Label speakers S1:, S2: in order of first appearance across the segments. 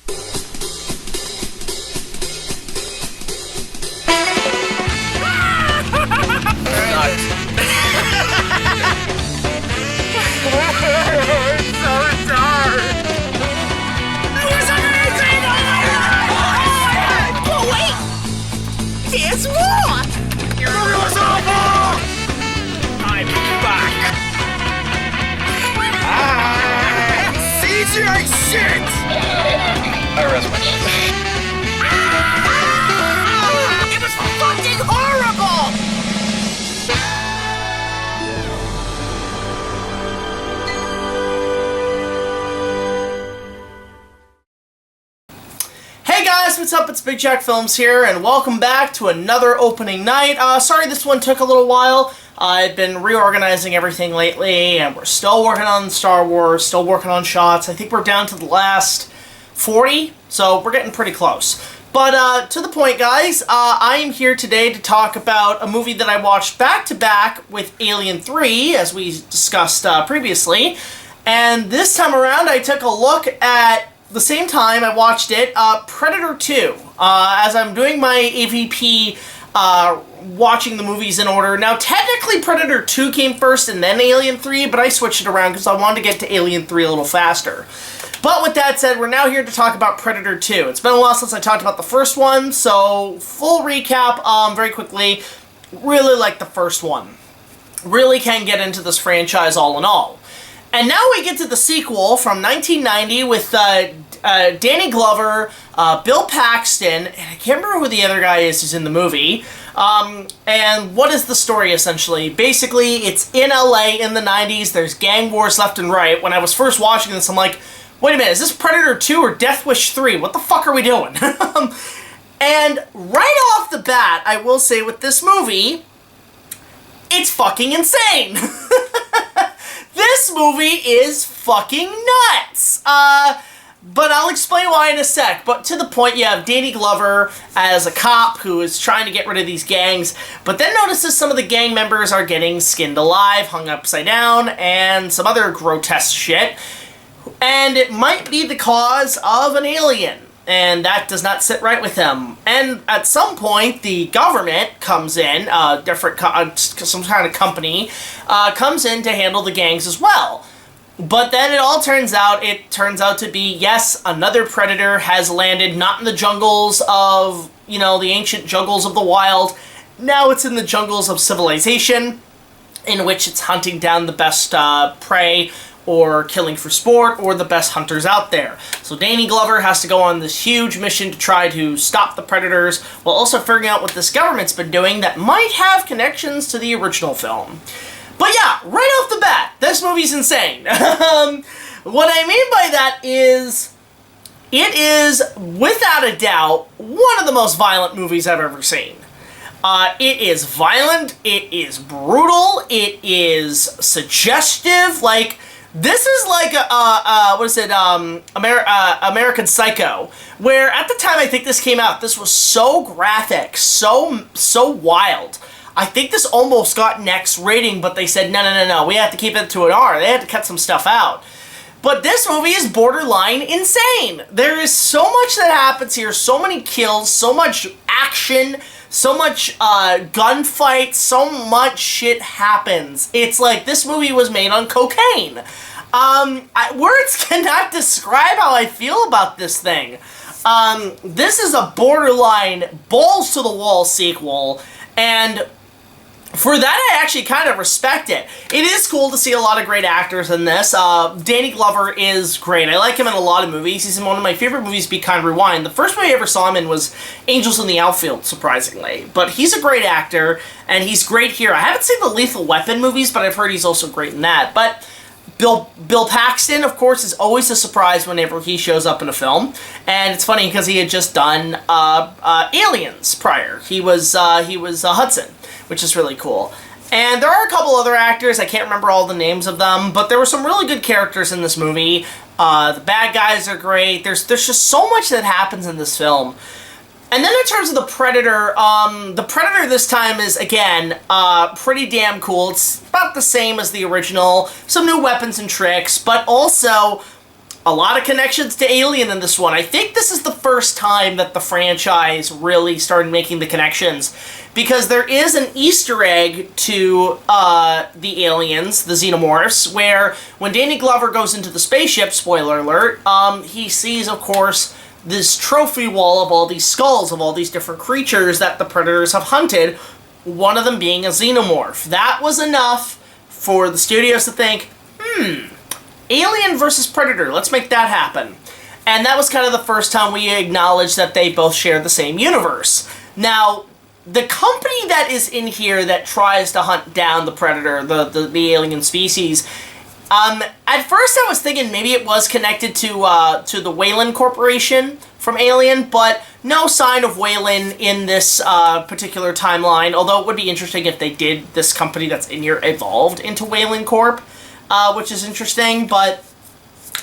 S1: There's more! I'm back! CGI shit!
S2: I rest my case.
S1: It was fucking horrible!
S3: Hey guys, what's up? It's BigJackFilms here, and welcome back to another opening night. Sorry this one took a little while. I've been reorganizing everything lately, and we're still working on Star Wars, still working on shots. I think we're down to the last 40, so we're getting pretty close. But to the point, guys, I am here today to talk about a movie that I watched back-to-back with Alien 3, as we discussed previously. And this time around, I took a look at the same time I watched it, Predator 2, as I'm doing my AVP, watching the movies in order. Now, technically Predator 2 came first and then Alien 3, but I switched it around because I wanted to get to Alien 3 a little faster. But with that said, we're now here to talk about Predator 2. It's been a while since I talked about the first one, so full recap, very quickly. Really like the first one. Really can get into this franchise all in all. And now we get to the sequel from 1990 with Danny Glover, Bill Paxton, and I can't remember who the other guy is who's in the movie. And what is the story, essentially? Basically, it's in LA in the 90s. There's gang wars left and right. When I was first watching this, I'm like, wait a minute, is this Predator 2 or Death Wish 3? What the fuck are we doing? And right off the bat, I will say with this movie, it's fucking insane. This movie is fucking nuts! But I'll explain why in a sec. But to the point, you have Danny Glover as a cop who is trying to get rid of these gangs, but then notices some of the gang members are getting skinned alive, hung upside down, and some other grotesque shit. And it might be the cause of an alien. And that does not sit right with him. And at some point, the government comes in, some kind of company, comes in to handle the gangs as well. But then it turns out to be, yes, another predator has landed, not in the jungles of, the ancient jungles of the wild. Now it's in the jungles of civilization, in which it's hunting down the best prey, or killing for sport, or the best hunters out there. So Danny Glover has to go on this huge mission to try to stop the predators, while also figuring out what this government's been doing that might have connections to the original film. But yeah, right off the bat, this movie's insane. What I mean by that is, it is, without a doubt, one of the most violent movies I've ever seen. It is violent, it is brutal, it is suggestive, like, this is like American Psycho, where at the time I think this came out, this was so graphic, so wild. I think this almost got an X rating, but they said, no, we have to keep it to an R. They had to cut some stuff out. But this movie is borderline insane. There is so much that happens here, so many kills, so much action, so much gunfight, so much shit happens. It's like this movie was made on cocaine. Words cannot describe how I feel about this thing. This is a borderline balls-to-the-wall sequel, and for that, I actually kind of respect it. It is cool to see a lot of great actors in this. Danny Glover is great. I like him in a lot of movies. He's in one of my favorite movies, Be Kind, Rewind. The first movie I ever saw him in was Angels in the Outfield, surprisingly. But he's a great actor, and he's great here. I haven't seen the Lethal Weapon movies, but I've heard he's also great in that. But Bill Paxton, of course, is always a surprise whenever he shows up in a film. And it's funny because he had just done Aliens prior. He was Hudson, which is really cool. And there are a couple other actors, I can't remember all the names of them, but there were some really good characters in this movie. The bad guys are great. There's just so much that happens in this film. And then in terms of the Predator this time is, again, pretty damn cool. It's about the same as the original. Some new weapons and tricks, but also A lot of connections to Alien in this one. I think this is the first time that the franchise really started making the connections, because there is an Easter egg to the aliens, the xenomorphs, where when Danny Glover goes into the spaceship, spoiler alert, he sees, of course, this trophy wall of all these skulls of all these different creatures that the Predators have hunted, one of them being a xenomorph. That was enough for the studios to think, Alien versus Predator, let's make that happen. And that was kind of the first time we acknowledged that they both share the same universe. Now, the company that is in here that tries to hunt down the Predator, the alien species, at first I was thinking maybe it was connected to the Weyland Corporation from Alien, but no sign of Weyland in this particular timeline, although it would be interesting if they did, this company that's in here evolved into Weyland Corp, which is interesting, but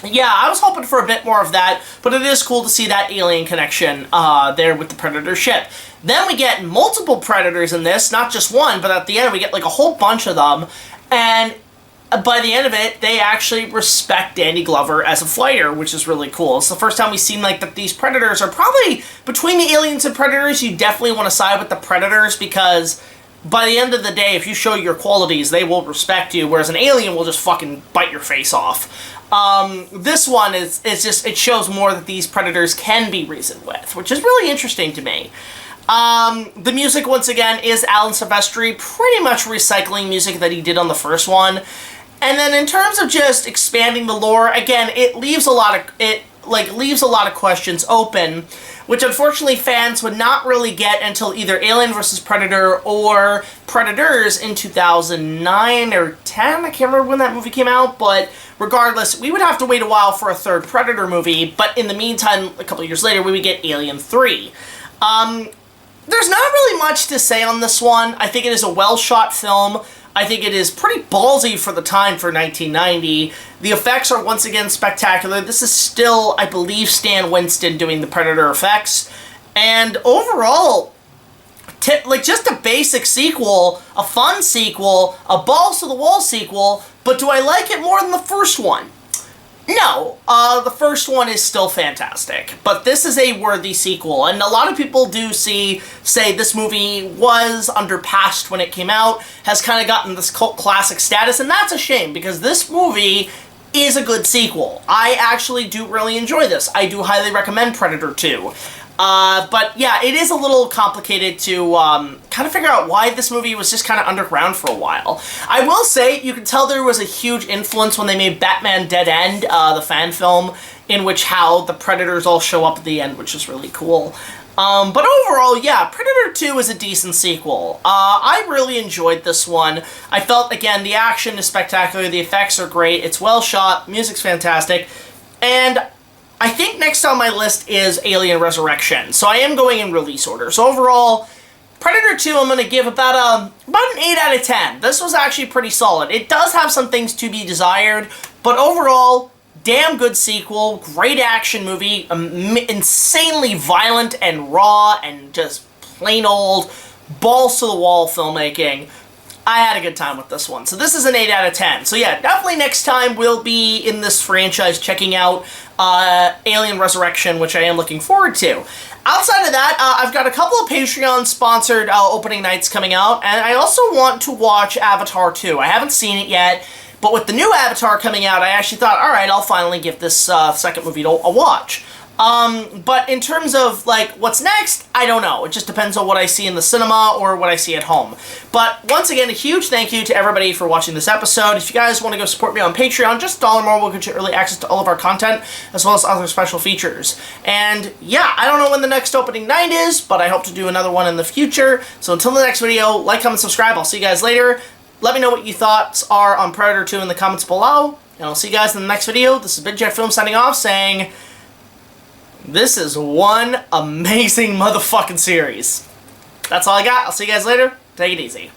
S3: yeah, I was hoping for a bit more of that, but it is cool to see that alien connection there with the Predator ship. Then we get multiple Predators in this, not just one, but at the end we get like a whole bunch of them, and by the end of it, they actually respect Danny Glover as a fighter, which is really cool. It's the first time we've seen like that these Predators are probably, between the aliens and Predators, you definitely want to side with the Predators, because by the end of the day, if you show your qualities, they will respect you, whereas an alien will just fucking bite your face off. This one is just, it shows more that these Predators can be reasoned with, which is really interesting to me. The music, once again, is Alan Silvestri, pretty much recycling music that he did on the first one. And then in terms of just expanding the lore, again, it leaves a lot of questions open, which unfortunately fans would not really get until either Alien vs. Predator or Predators in 2009 or 10. I can't remember when that movie came out, but regardless, we would have to wait a while for a third Predator movie, but in the meantime, a couple years later, we would get Alien 3. There's not really much to say on this one. I think it is a well-shot film. I think it is pretty ballsy for the time for 1990. The effects are once again spectacular. This is still, I believe, Stan Winston doing the Predator effects. And overall, just a basic sequel, a fun sequel, a balls-to-the-wall sequel, but do I like it more than the first one? No, the first one is still fantastic, but this is a worthy sequel, and a lot of people do say this movie was underpassed when it came out, has kind of gotten this cult classic status, and that's a shame, because this movie is a good sequel. I actually do really enjoy this. I do highly recommend Predator 2. But yeah, it is a little complicated to kind of figure out why this movie was just kind of underground for a while. I will say, you can tell there was a huge influence when they made Batman Dead End, the fan film, in which how the Predators all show up at the end, which is really cool. But overall, yeah, Predator 2 is a decent sequel. I really enjoyed this one. I felt, again, the action is spectacular, the effects are great, it's well shot, music's fantastic, and I think next on my list is Alien Resurrection, so I am going in release order. So overall, Predator 2 I'm going to give about an 8 out of 10. This was actually pretty solid. It does have some things to be desired, but overall, damn good sequel, great action movie, insanely violent and raw and just plain old balls-to-the-wall filmmaking. I had a good time with this one. So this is an 8 out of 10. So yeah, definitely next time we'll be in this franchise checking out Alien Resurrection, which I am looking forward to. Outside of that, I've got a couple of Patreon-sponsored opening nights coming out, and I also want to watch Avatar 2. I haven't seen it yet, but with the new Avatar coming out, I actually thought, alright, I'll finally give this second movie a watch. But in terms of, like, what's next, I don't know. It just depends on what I see in the cinema or what I see at home. But once again, a huge thank you to everybody for watching this episode. If you guys want to go support me on Patreon, just $1 more will get you early access to all of our content, as well as other special features. And yeah, I don't know when the next opening night is, but I hope to do another one in the future. So until the next video, like, comment, subscribe. I'll see you guys later. Let me know what your thoughts are on Predator 2 in the comments below. And I'll see you guys in the next video. This is BigJackFilms signing off, saying, this is one amazing motherfucking series. That's all I got. I'll see you guys later. Take it easy.